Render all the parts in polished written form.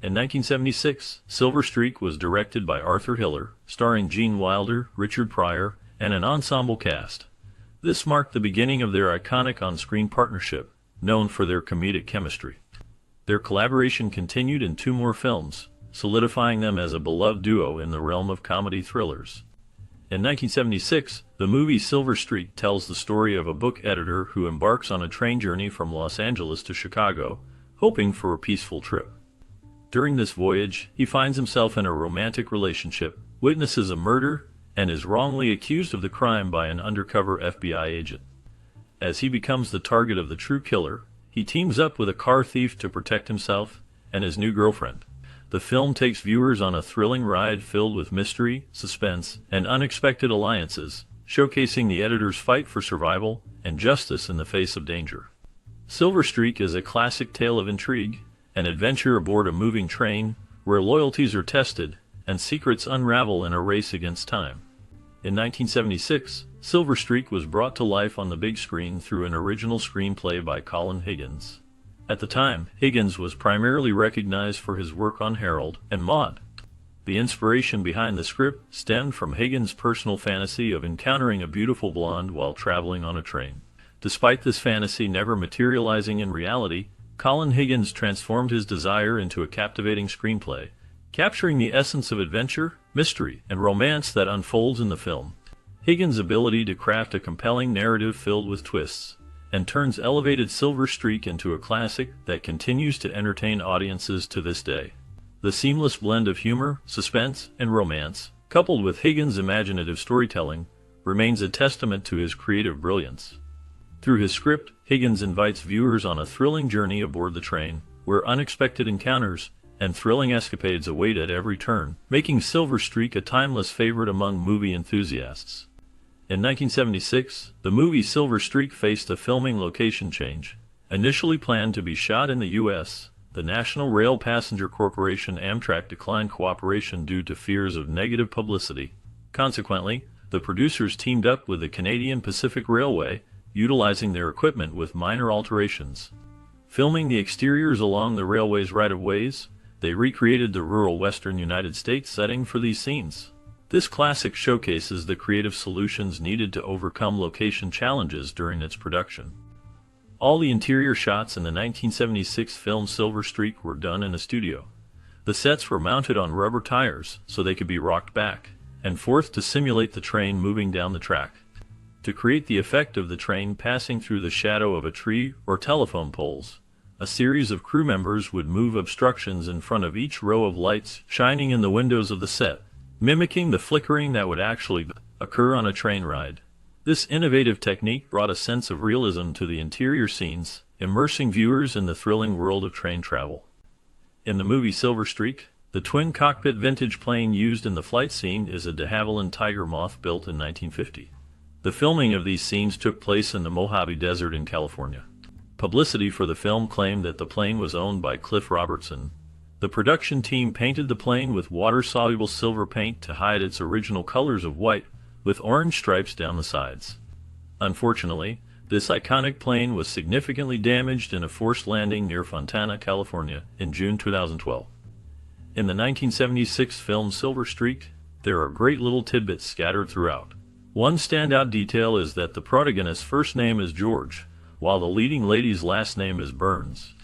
In 1976, Silver Streak was directed by Arthur Hiller, starring Gene Wilder, Richard Pryor, and an ensemble cast. This marked the beginning of their iconic on-screen partnership, known for their comedic chemistry. Their collaboration continued in two more films, solidifying them as a beloved duo in the realm of comedy thrillers. In 1976, the movie Silver Streak tells the story of a book editor who embarks on a train journey from Los Angeles to Chicago, hoping for a peaceful trip. During this voyage, he finds himself in a romantic relationship, witnesses a murder, and is wrongly accused of the crime by an undercover FBI agent. As he becomes the target of the true killer, he teams up with a car thief to protect himself and his new girlfriend. The film takes viewers on a thrilling ride filled with mystery, suspense, and unexpected alliances, showcasing the editor's fight for survival and justice in the face of danger. Silver Streak is a classic tale of intrigue, an adventure aboard a moving train where loyalties are tested and secrets unravel in a race against time. In 1976, Silver Streak was brought to life on the big screen through an original screenplay by Colin Higgins. At the time, Higgins was primarily recognized for his work on Harold and Maude. The inspiration behind the script stemmed from Higgins' personal fantasy of encountering a beautiful blonde while traveling on a train. Despite this fantasy never materializing in reality, Colin Higgins transformed his desire into a captivating screenplay, capturing the essence of adventure, mystery, and romance that unfolds in the film. Higgins' ability to craft a compelling narrative filled with twists, and turns elevated Silver Streak into a classic that continues to entertain audiences to this day. The seamless blend of humor, suspense, and romance, coupled with Higgins' imaginative storytelling, remains a testament to his creative brilliance. Through his script, Higgins invites viewers on a thrilling journey aboard the train, where unexpected encounters and thrilling escapades await at every turn, making Silver Streak a timeless favorite among movie enthusiasts. In 1976, the movie Silver Streak faced a filming location change. Initially planned to be shot in the U.S., the National Rail Passenger Corporation Amtrak declined cooperation due to fears of negative publicity. Consequently, the producers teamed up with the Canadian Pacific Railway, utilizing their equipment with minor alterations. Filming the exteriors along the railway's right-of-ways, they recreated the rural western United States setting for these scenes. This classic showcases the creative solutions needed to overcome location challenges during its production. All the interior shots in the 1976 film Silver Streak were done in a studio. The sets were mounted on rubber tires so they could be rocked back and forth to simulate the train moving down the track. To create the effect of the train passing through the shadow of a tree or telephone poles, a series of crew members would move obstructions in front of each row of lights shining in the windows of the set, mimicking the flickering that would actually occur on a train ride. This innovative technique brought a sense of realism to the interior scenes, immersing viewers in the thrilling world of train travel. In the movie Silver Streak, the twin-cockpit vintage plane used in the flight scene is a de Havilland Tiger Moth built in 1950. The filming of these scenes took place in the Mojave Desert in California. Publicity for the film claimed that the plane was owned by Cliff Robertson. The production team painted the plane with water-soluble silver paint to hide its original colors of white, with orange stripes down the sides. Unfortunately, this iconic plane was significantly damaged in a forced landing near Fontana, California, in June 2012. In the 1976 film Silver Streak, there are great little tidbits scattered throughout. One standout detail is that the protagonist's first name is George, while the leading lady's last name is Burns.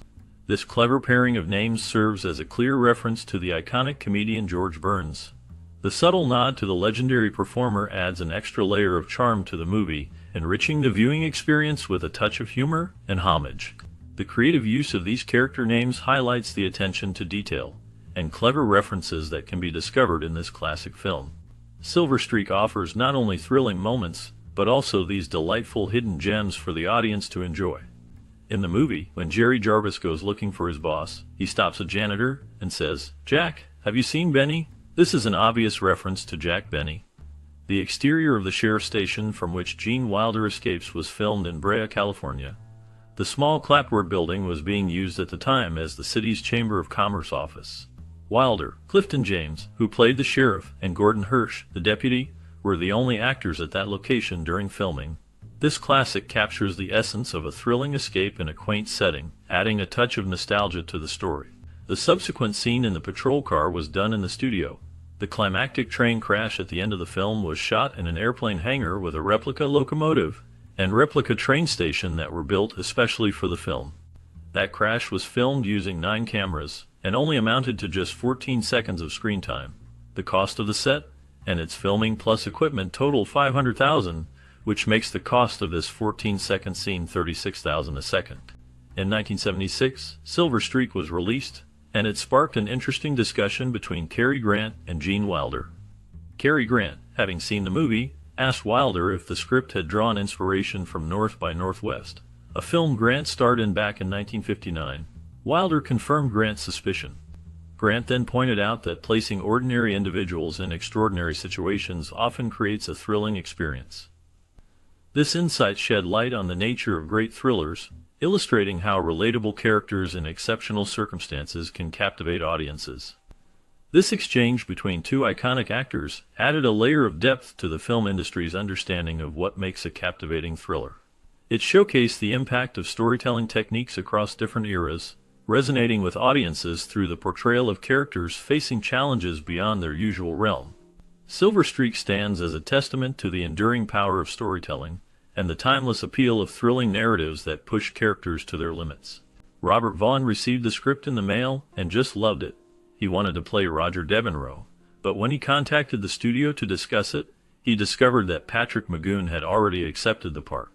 This clever pairing of names serves as a clear reference to the iconic comedian George Burns. The subtle nod to the legendary performer adds an extra layer of charm to the movie, enriching the viewing experience with a touch of humor and homage. The creative use of these character names highlights the attention to detail and clever references that can be discovered in this classic film. Silver Streak offers not only thrilling moments, but also these delightful hidden gems for the audience to enjoy. In the movie, when Jerry Jarvis goes looking for his boss, he stops a janitor and says, "Jack, have you seen Benny?" This is an obvious reference to Jack Benny. The exterior of the sheriff's station from which Gene Wilder escapes was filmed in Brea, California. The small clapboard building was being used at the time as the city's Chamber of Commerce office. Wilder, Clifton James, who played the sheriff, and Gordon Hirsch, the deputy, were the only actors at that location during filming. This classic captures the essence of a thrilling escape in a quaint setting, adding a touch of nostalgia to the story. The subsequent scene in the patrol car was done in the studio. The climactic train crash at the end of the film was shot in an airplane hangar with a replica locomotive and replica train station that were built especially for the film. That crash was filmed using 9 cameras and only amounted to just 14 seconds of screen time. The cost of the set and its filming plus equipment totaled $500,000, which makes the cost of this 14-second scene $36,000 a second. In 1976, Silver Streak was released, and it sparked an interesting discussion between Cary Grant and Gene Wilder. Cary Grant, having seen the movie, asked Wilder if the script had drawn inspiration from North by Northwest, a film Grant starred in back in 1959. Wilder confirmed Grant's suspicion. Grant then pointed out that placing ordinary individuals in extraordinary situations often creates a thrilling experience. This insight shed light on the nature of great thrillers, illustrating how relatable characters in exceptional circumstances can captivate audiences. This exchange between two iconic actors added a layer of depth to the film industry's understanding of what makes a captivating thriller. It showcased the impact of storytelling techniques across different eras, resonating with audiences through the portrayal of characters facing challenges beyond their usual realm. Silver Streak stands as a testament to the enduring power of storytelling and the timeless appeal of thrilling narratives that push characters to their limits. Robert Vaughn received the script in the mail and just loved it. He wanted to play Roger Devereaux, but when he contacted the studio to discuss it, he discovered that Patrick Magoon had already accepted the part.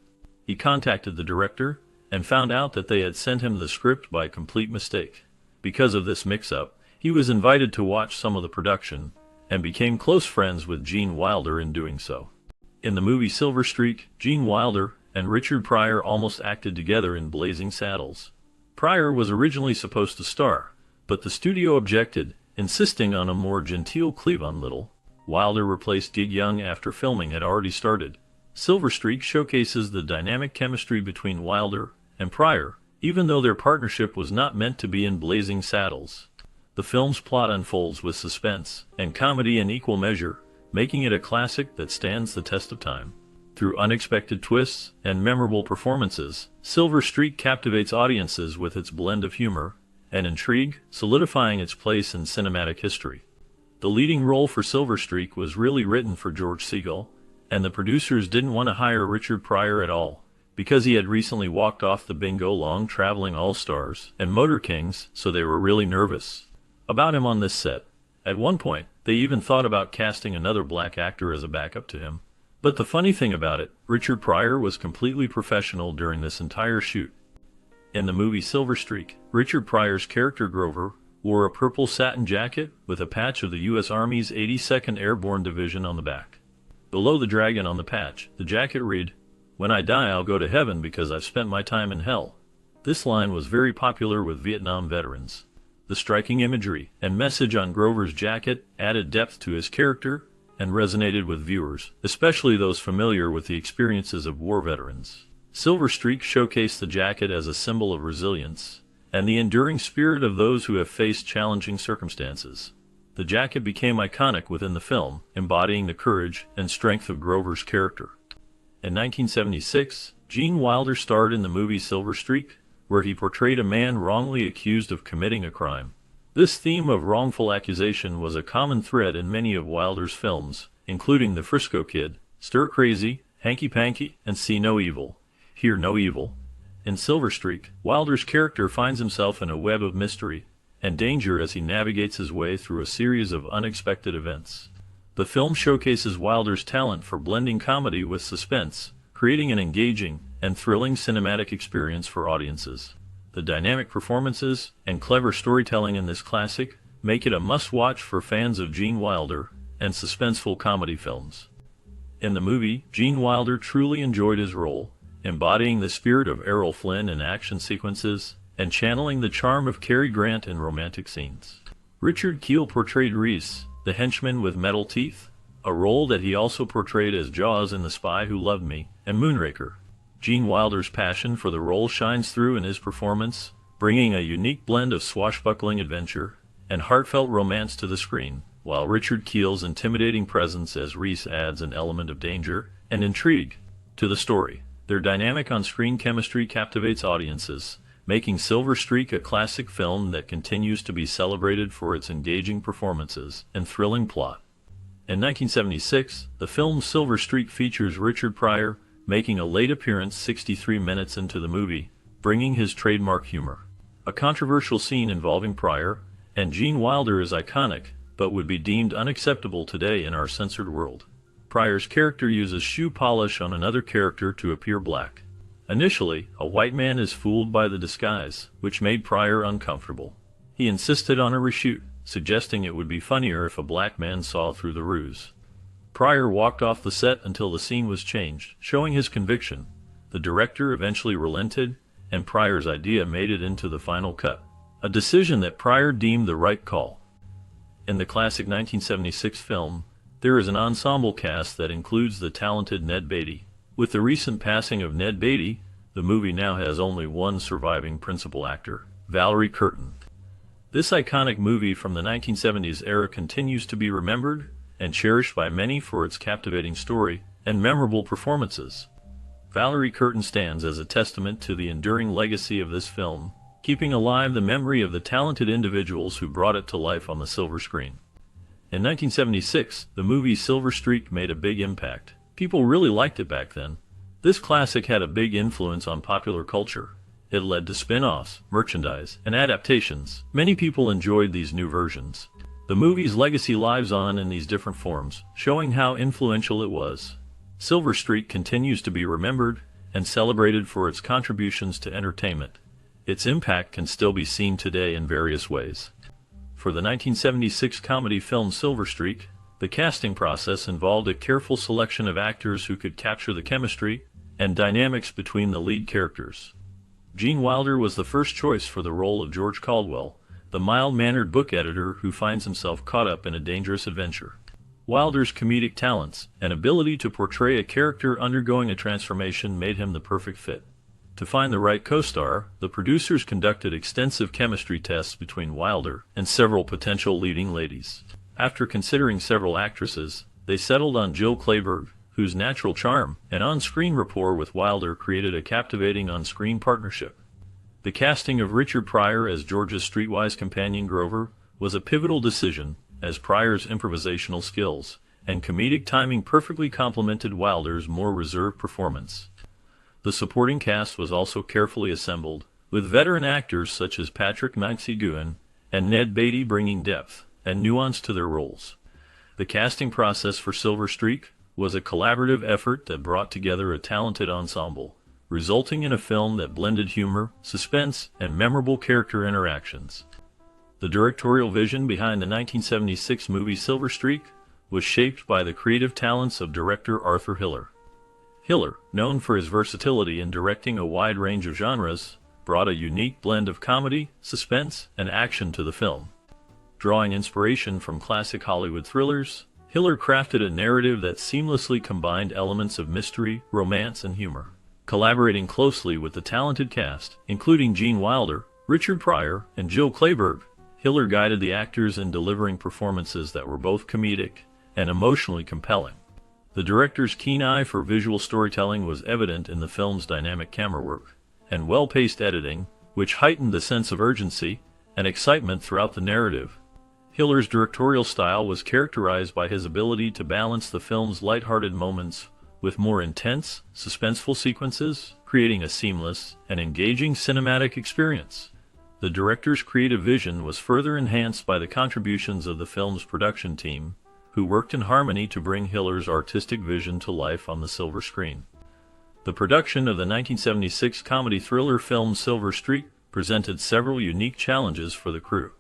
He contacted the director and found out that they had sent him the script by complete mistake. Because of this mix-up, he was invited to watch some of the production and became close friends with Gene Wilder in doing so. In the movie Silver Streak, Gene Wilder and Richard Pryor almost acted together in Blazing Saddles. Pryor was originally supposed to star, but the studio objected, insisting on a more genteel Cleavon Little. Wilder replaced Gig Young after filming had already started. Silver Streak showcases the dynamic chemistry between Wilder and Pryor, even though their partnership was not meant to be in Blazing Saddles. The film's plot unfolds with suspense and comedy in equal measure, making it a classic that stands the test of time. Through unexpected twists and memorable performances, Silver Streak captivates audiences with its blend of humor and intrigue, solidifying its place in cinematic history. The leading role for Silver Streak was really written for George Segal, and the producers didn't want to hire Richard Pryor at all, because he had recently walked off the Bingo Long Traveling All-Stars and Motor Kings, so they were really nervous about him on this set. At one point, they even thought about casting another black actor as a backup to him. But the funny thing about it, Richard Pryor was completely professional during this entire shoot. In the movie Silver Streak, Richard Pryor's character Grover wore a purple satin jacket with a patch of the U.S. Army's 82nd Airborne Division on the back. Below the dragon on the patch, the jacket read, "When I die, I'll go to heaven because I've spent my time in hell." This line was very popular with Vietnam veterans. The striking imagery and message on Grover's jacket added depth to his character and resonated with viewers, especially those familiar with the experiences of war veterans. Silver Streak showcased the jacket as a symbol of resilience and the enduring spirit of those who have faced challenging circumstances. The jacket became iconic within the film, embodying the courage and strength of Grover's character. In 1976, Gene Wilder starred in the movie Silver Streak, where he portrayed a man wrongly accused of committing a crime. This theme of wrongful accusation was a common thread in many of Wilder's films, including The Frisco Kid, Stir Crazy, Hanky Panky, and See No Evil, Hear No Evil. In Silver Streak, Wilder's character finds himself in a web of mystery and danger as he navigates his way through a series of unexpected events. The film showcases Wilder's talent for blending comedy with suspense, creating an engaging and thrilling cinematic experience for audiences. The dynamic performances and clever storytelling in this classic make it a must-watch for fans of Gene Wilder and suspenseful comedy films. In the movie, Gene Wilder truly enjoyed his role, embodying the spirit of Errol Flynn in action sequences and channeling the charm of Cary Grant in romantic scenes. Richard Kiel portrayed Reese, the henchman with metal teeth, a role that he also portrayed as Jaws in The Spy Who Loved Me and Moonraker. Gene Wilder's passion for the role shines through in his performance, bringing a unique blend of swashbuckling adventure and heartfelt romance to the screen, while Richard Kiel's intimidating presence as Reese adds an element of danger and intrigue to the story. Their dynamic on-screen chemistry captivates audiences, making Silver Streak a classic film that continues to be celebrated for its engaging performances and thrilling plot. In 1976, the film Silver Streak features Richard Pryor, making a late appearance 63 minutes into the movie, bringing his trademark humor. A controversial scene involving Pryor and Gene Wilder is iconic, but would be deemed unacceptable today in our censored world. Pryor's character uses shoe polish on another character to appear black. Initially, a white man is fooled by the disguise, which made Pryor uncomfortable. He insisted on a reshoot, suggesting it would be funnier if a black man saw through the ruse. Pryor walked off the set until the scene was changed, showing his conviction. The director eventually relented, and Pryor's idea made it into the final cut, a decision that Pryor deemed the right call. In the classic 1976 film, there is an ensemble cast that includes the talented Ned Beatty. With the recent passing of Ned Beatty, the movie now has only one surviving principal actor, Valerie Curtin. This iconic movie from the 1970s era continues to be remembered and cherished by many for its captivating story and memorable performances. Valerie Curtin stands as a testament to the enduring legacy of this film, keeping alive the memory of the talented individuals who brought it to life on the silver screen. In 1976, the movie Silver Streak made a big impact. People really liked it back then. This classic had a big influence on popular culture. It led to spin-offs, merchandise, and adaptations. Many people enjoyed these new versions. The movie's legacy lives on in these different forms, showing how influential it was. Silver Streak continues to be remembered and celebrated for its contributions to entertainment. Its impact can still be seen today in various ways. For the 1976 comedy film Silver Streak, the casting process involved a careful selection of actors who could capture the chemistry and dynamics between the lead characters. Gene Wilder was the first choice for the role of George Caldwell, the mild-mannered book editor who finds himself caught up in a dangerous adventure. Wilder's comedic talents and ability to portray a character undergoing a transformation made him the perfect fit. To find the right co-star, the producers conducted extensive chemistry tests between Wilder and several potential leading ladies. After considering several actresses, they settled on Jill Clayburgh, whose natural charm and on-screen rapport with Wilder created a captivating on-screen partnership. The casting of Richard Pryor as George's streetwise companion Grover was a pivotal decision, as Pryor's improvisational skills and comedic timing perfectly complemented Wilder's more reserved performance. The supporting cast was also carefully assembled, with veteran actors such as Patrick McGoohan and Ned Beatty bringing depth and nuance to their roles. The casting process for Silver Streak was a collaborative effort that brought together a talented ensemble, resulting in a film that blended humor, suspense, and memorable character interactions. The directorial vision behind the 1976 movie Silver Streak was shaped by the creative talents of director Arthur Hiller. Hiller, known for his versatility in directing a wide range of genres, brought a unique blend of comedy, suspense, and action to the film. Drawing inspiration from classic Hollywood thrillers, Hiller crafted a narrative that seamlessly combined elements of mystery, romance, and humor. Collaborating closely with the talented cast, including Gene Wilder, Richard Pryor, and Jill Clayburgh, Hiller guided the actors in delivering performances that were both comedic and emotionally compelling. The director's keen eye for visual storytelling was evident in the film's dynamic camera work and well-paced editing, which heightened the sense of urgency and excitement throughout the narrative. Hiller's directorial style was characterized by his ability to balance the film's lighthearted moments with more intense, suspenseful sequences, creating a seamless and engaging cinematic experience. The director's creative vision was further enhanced by the contributions of the film's production team, who worked in harmony to bring Hiller's artistic vision to life on the silver screen. The production of the 1976 comedy thriller film Silver Streak presented several unique challenges for the crew.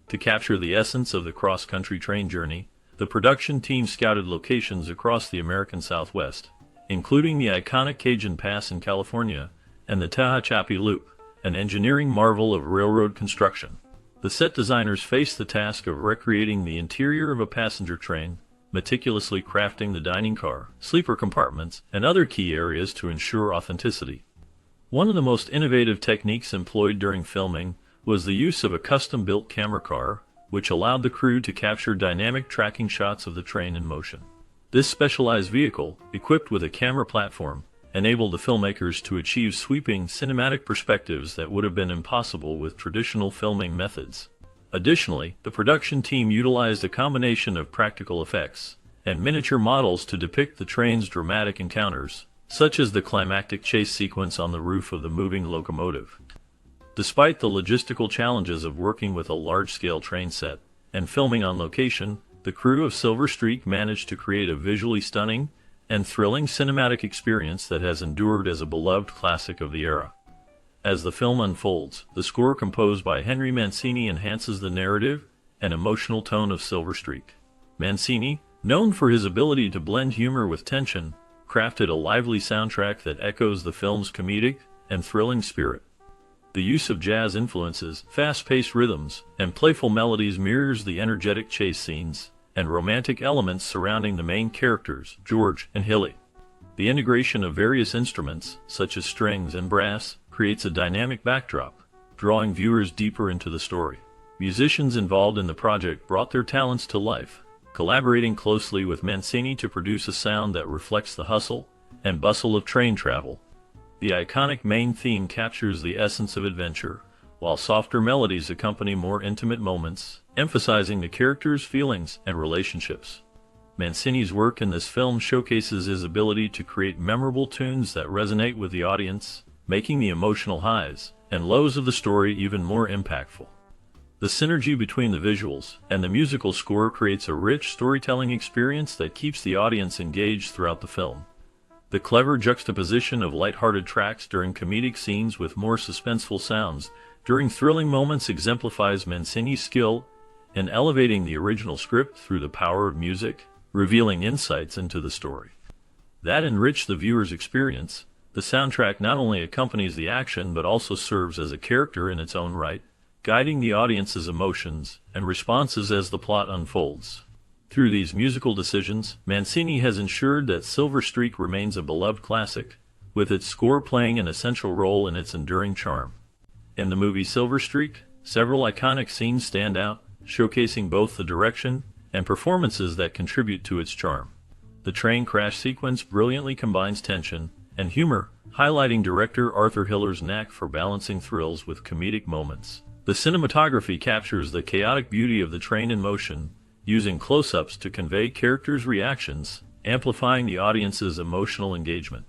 To capture the essence of the cross-country train journey, the production team scouted locations across the American Southwest, including the iconic Cajun Pass in California and the Tehachapi Loop, an engineering marvel of railroad construction. The set designers faced the task of recreating the interior of a passenger train, meticulously crafting the dining car, sleeper compartments, and other key areas to ensure authenticity. One of the most innovative techniques employed during filming was the use of a custom-built camera car, which allowed the crew to capture dynamic tracking shots of the train in motion. This specialized vehicle, equipped with a camera platform enabled the filmmakers to achieve sweeping cinematic perspectives that would have been impossible with traditional filming methods. Additionally, the production team utilized a combination of practical effects and miniature models to depict the train's dramatic encounters, such as the climactic chase sequence on the roof of the moving locomotive. Despite the logistical challenges of working with a large-scale train set and filming on location, the crew of Silver Streak managed to create a visually stunning and thrilling cinematic experience that has endured as a beloved classic of the era. As the film unfolds, the score composed by Henry Mancini enhances the narrative and emotional tone of Silver Streak. Mancini, known for his ability to blend humor with tension, crafted a lively soundtrack that echoes the film's comedic and thrilling spirit. The use of jazz influences, fast-paced rhythms, and playful melodies mirrors the energetic chase scenes and romantic elements surrounding the main characters, George and Hilly. The integration of various instruments, such as strings and brass, creates a dynamic backdrop, drawing viewers deeper into the story. Musicians involved in the project brought their talents to life, collaborating closely with Mancini to produce a sound that reflects the hustle and bustle of train travel. The iconic main theme captures the essence of adventure, while softer melodies accompany more intimate moments, emphasizing the characters' feelings and relationships. Mancini's work in this film showcases his ability to create memorable tunes that resonate with the audience, making the emotional highs and lows of the story even more impactful. The synergy between the visuals and the musical score creates a rich storytelling experience that keeps the audience engaged throughout the film. The clever juxtaposition of lighthearted tracks during comedic scenes with more suspenseful sounds during thrilling moments exemplifies Mancini's skill in elevating the original script through the power of music, revealing insights into the story that enrich the viewer's experience. The soundtrack not only accompanies the action but also serves as a character in its own right, guiding the audience's emotions and responses as the plot unfolds. Through these musical decisions, Mancini has ensured that Silver Streak remains a beloved classic, with its score playing an essential role in its enduring charm. In the movie Silver Streak, several iconic scenes stand out, showcasing both the direction and performances that contribute to its charm. The train crash sequence brilliantly combines tension and humor, highlighting director Arthur Hiller's knack for balancing thrills with comedic moments. The cinematography captures the chaotic beauty of the train in motion, using close-ups to convey characters' reactions, amplifying the audience's emotional engagement.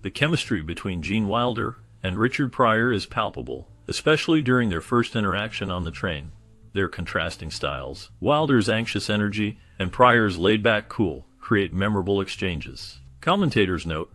The chemistry between Gene Wilder and Richard Pryor is palpable, especially during their first interaction on the train. Their contrasting styles, Wilder's anxious energy and Pryor's laid-back cool, create memorable exchanges. Commentators note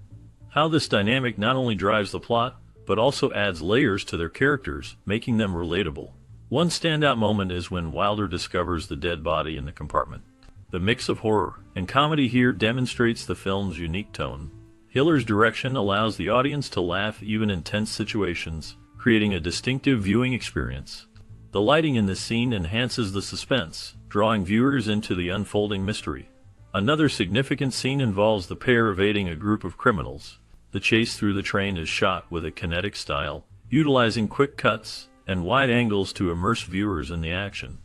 how this dynamic not only drives the plot, but also adds layers to their characters, making them relatable. One standout moment is when Wilder discovers the dead body in the compartment. The mix of horror and comedy here demonstrates the film's unique tone. Hiller's direction allows the audience to laugh even in tense situations, creating a distinctive viewing experience. The lighting in this scene enhances the suspense, drawing viewers into the unfolding mystery. Another significant scene involves the pair evading a group of criminals. The chase through the train is shot with a kinetic style, utilizing quick cuts and wide angles to immerse viewers in the action.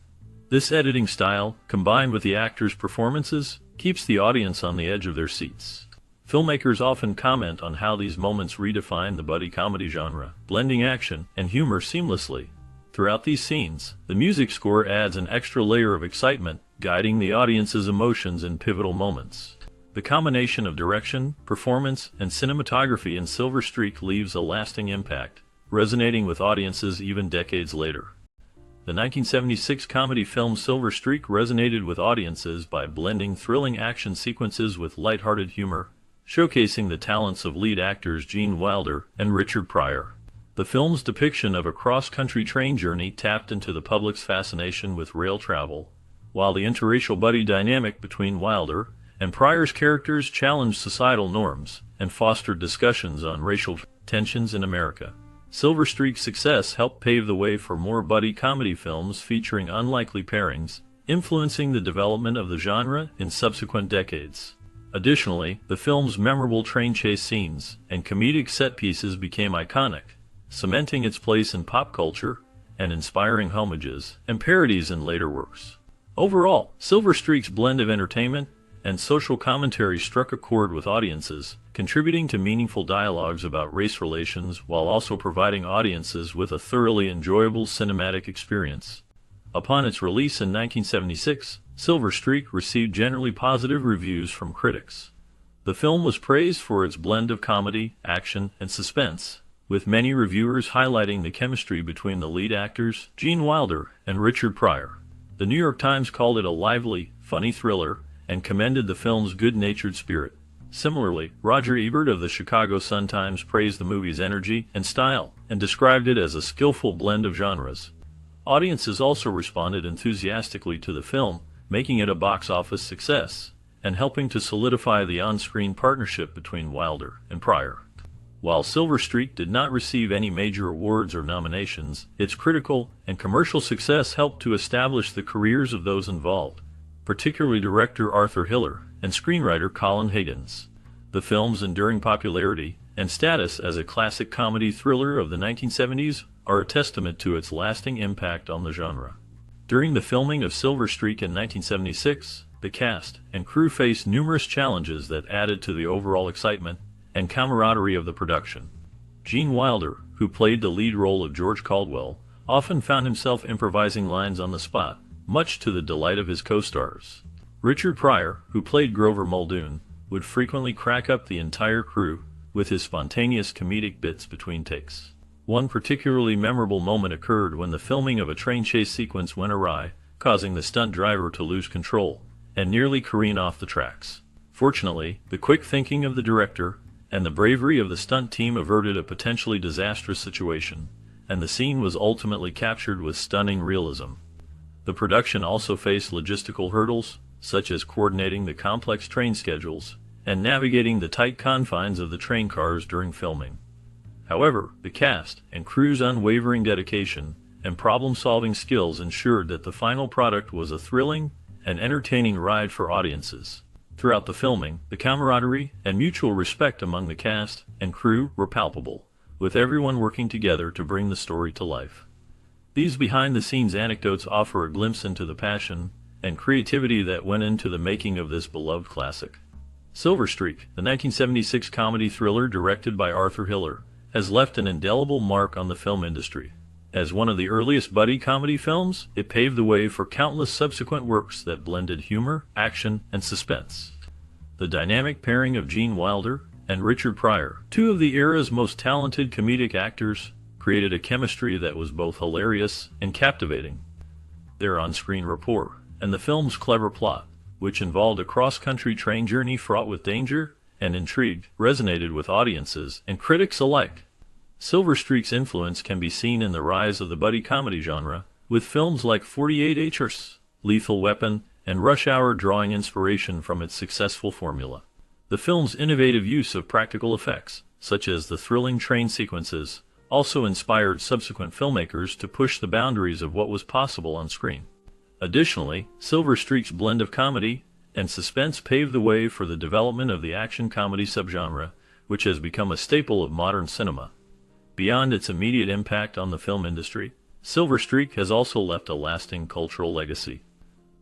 This editing style, combined with the actors' performances, keeps the audience on the edge of their seats. Filmmakers often comment on how these moments redefine the buddy comedy genre, blending action and humor seamlessly. Throughout these scenes, the music score adds an extra layer of excitement, guiding the audience's emotions in pivotal moments. The combination of direction, performance, and cinematography in Silver Streak leaves a lasting impact, resonating with audiences even decades later. The 1976 comedy film Silver Streak resonated with audiences by blending thrilling action sequences with lighthearted humor, showcasing the talents of lead actors Gene Wilder and Richard Pryor. The film's depiction of a cross-country train journey tapped into the public's fascination with rail travel, while the interracial buddy dynamic between Wilder and Pryor's characters challenged societal norms and fostered discussions on racial tensions in America. Silver Streak's success helped pave the way for more buddy comedy films featuring unlikely pairings, influencing the development of the genre in subsequent decades. Additionally, the film's memorable train chase scenes and comedic set pieces became iconic, cementing its place in pop culture and inspiring homages and parodies in later works. Overall, Silver Streak's blend of entertainment and social commentary struck a chord with audiences, contributing to meaningful dialogues about race relations while also providing audiences with a thoroughly enjoyable cinematic experience. Upon its release in 1976, Silver Streak received generally positive reviews from critics. The film was praised for its blend of comedy, action, and suspense, with many reviewers highlighting the chemistry between the lead actors, Gene Wilder and Richard Pryor. The New York Times called it a lively, funny thriller, and commended the film's good-natured spirit. Similarly, Roger Ebert of the Chicago Sun-Times praised the movie's energy and style, and described it as a skillful blend of genres. Audiences also responded enthusiastically to the film, making it a box office success, and helping to solidify the on-screen partnership between Wilder and Pryor. While Silver Streak did not receive any major awards or nominations, its critical and commercial success helped to establish the careers of those involved, particularly director Arthur Hiller and screenwriter Colin Higgins. The film's enduring popularity and status as a classic comedy thriller of the 1970s are a testament to its lasting impact on the genre. During the filming of Silver Streak in 1976, the cast and crew faced numerous challenges that added to the overall excitement and camaraderie of the production. Gene Wilder, who played the lead role of George Caldwell, often found himself improvising lines on the spot, much to the delight of his co-stars. Richard Pryor, who played Grover Muldoon, would frequently crack up the entire crew with his spontaneous comedic bits between takes. One particularly memorable moment occurred when the filming of a train chase sequence went awry, causing the stunt driver to lose control and nearly careen off the tracks. Fortunately, the quick thinking of the director and the bravery of the stunt team averted a potentially disastrous situation, and the scene was ultimately captured with stunning realism. The production also faced logistical hurdles, such as coordinating the complex train schedules and navigating the tight confines of the train cars during filming. However, the cast and crew's unwavering dedication and problem-solving skills ensured that the final product was a thrilling and entertaining ride for audiences. Throughout the filming, the camaraderie and mutual respect among the cast and crew were palpable, with everyone working together to bring the story to life. These behind-the-scenes anecdotes offer a glimpse into the passion and creativity that went into the making of this beloved classic. Silver Streak, the 1976 comedy thriller directed by Arthur Hiller, has left an indelible mark on the film industry. As one of the earliest buddy comedy films, it paved the way for countless subsequent works that blended humor, action, and suspense. The dynamic pairing of Gene Wilder and Richard Pryor, two of the era's most talented comedic actors, created a chemistry that was both hilarious and captivating. Their on-screen rapport, and the film's clever plot, which involved a cross-country train journey fraught with danger and intrigue, resonated with audiences and critics alike. Silver Streak's influence can be seen in the rise of the buddy comedy genre, with films like 48 Hours, Lethal Weapon, and Rush Hour drawing inspiration from its successful formula. The film's innovative use of practical effects, such as the thrilling train sequences, also inspired subsequent filmmakers to push the boundaries of what was possible on screen. Additionally, Silver Streak's blend of comedy and suspense paved the way for the development of the action comedy subgenre, which has become a staple of modern cinema. Beyond its immediate impact on the film industry, Silver Streak has also left a lasting cultural legacy.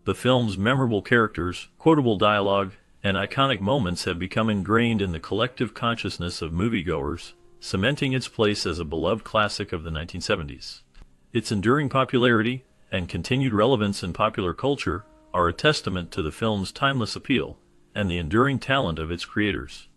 The film's memorable characters, quotable dialogue, and iconic moments have become ingrained in the collective consciousness of moviegoers, cementing its place as a beloved classic of the 1970s. Its enduring popularity and continued relevance in popular culture are a testament to the film's timeless appeal and the enduring talent of its creators.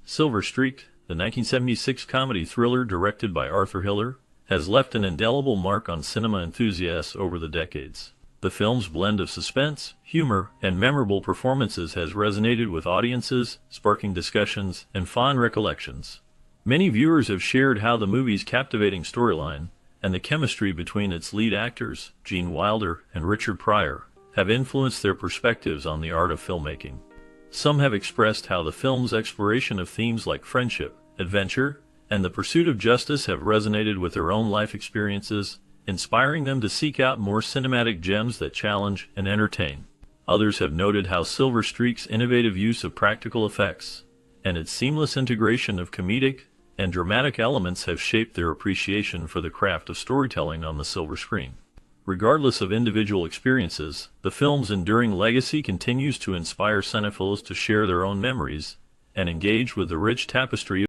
Silver Streak, the 1976 comedy thriller directed by Arthur Hiller, has left an indelible mark on cinema enthusiasts over the decades. The film's blend of suspense, humor, and memorable performances has resonated with audiences, sparking discussions and fond recollections. Many viewers have shared how the movie's captivating storyline and the chemistry between its lead actors, Gene Wilder and Richard Pryor, have influenced their perspectives on the art of filmmaking. Some have expressed how the film's exploration of themes like friendship, adventure, and the pursuit of justice have resonated with their own life experiences, inspiring them to seek out more cinematic gems that challenge and entertain. Others have noted how Silver Streak's innovative use of practical effects and its seamless integration of comedic and dramatic elements have shaped their appreciation for the craft of storytelling on the silver screen. Regardless of individual experiences, the film's enduring legacy continues to inspire cinephiles to share their own memories and engage with the rich tapestry